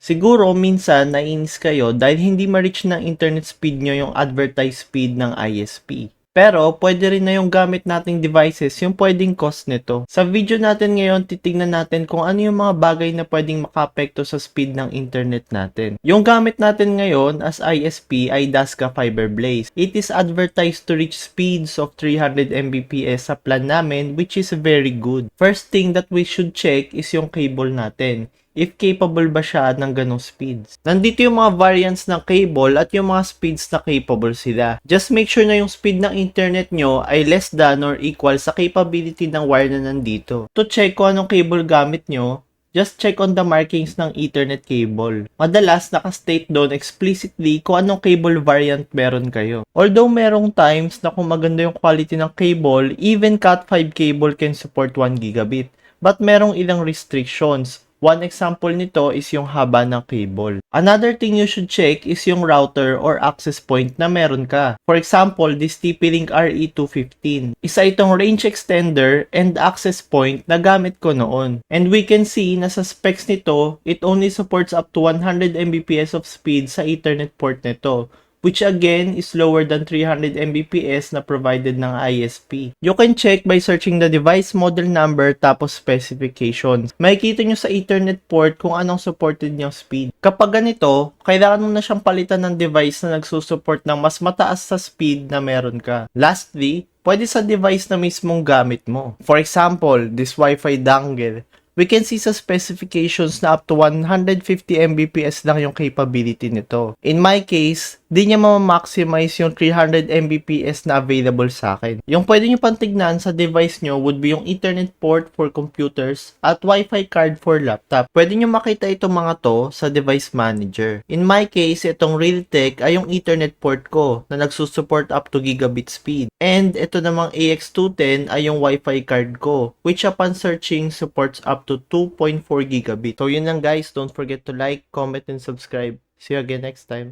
Siguro minsan naiinis kayo dahil hindi ma-reach ng internet speed nyo yung advertised speed ng ISP. Pero pwede rin na yung gamit nating devices yung pwedeng cause nito. Sa video natin ngayon, titignan natin kung ano yung mga bagay na pwedeng makaapekto sa speed ng internet natin. Yung gamit natin ngayon as ISP ay Dasca Fiber Blaze. It is advertised to reach speeds of 300 Mbps sa plan namin, which is very good. First thing that we should check is yung cable natin, if capable ba siya ng ganong speeds. Nandito yung mga variants ng cable at yung mga speeds na capable sila. Just make sure na yung speed ng internet nyo ay less than or equal sa capability ng wire na nandito. To check kung anong cable gamit nyo, just check on the markings ng Ethernet cable. Madalas, nakastate doon explicitly kung anong cable variant meron kayo. Although merong times na kung maganda yung quality ng cable, even Cat5 cable can support 1 gigabit. But merong ilang restrictions. One example nito is yung haba ng cable. Another thing you should check is yung router or access point na meron ka. For example, this TP-Link RE215. Isa itong range extender and access point na gamit ko noon. And we can see na sa specs nito, it only supports up to 100 Mbps of speed sa Ethernet port nito, which again is lower than 300 Mbps na provided ng ISP. You can check by searching the device model number tapos specifications. Makikita nyo sa Ethernet port kung anong supported niyang speed. Kapag ganito, kailangan mo na siyang palitan ng device na nagsusupport ng mas mataas sa speed na meron ka. Lastly, pwede sa device na mismong gamit mo. For example, this Wi-Fi dongle. We can see sa specifications na up to 150 Mbps lang yung capability nito. In my case, di niya ma-maximize yung 300 Mbps na available sa akin. Yung pwede nyo pantignan sa device nyo would be yung Ethernet port for computers at Wi-Fi card for laptop. Pwede nyo makita itong mga to sa device manager. In my case, itong Realtek ay yung Ethernet port ko na nagsusupport up to gigabit speed. And ito namang AX210 ay yung Wi-Fi card ko, which upon searching supports up to 2.4 gigabit. So yun lang guys, don't forget to like, comment, and subscribe. See you again next time.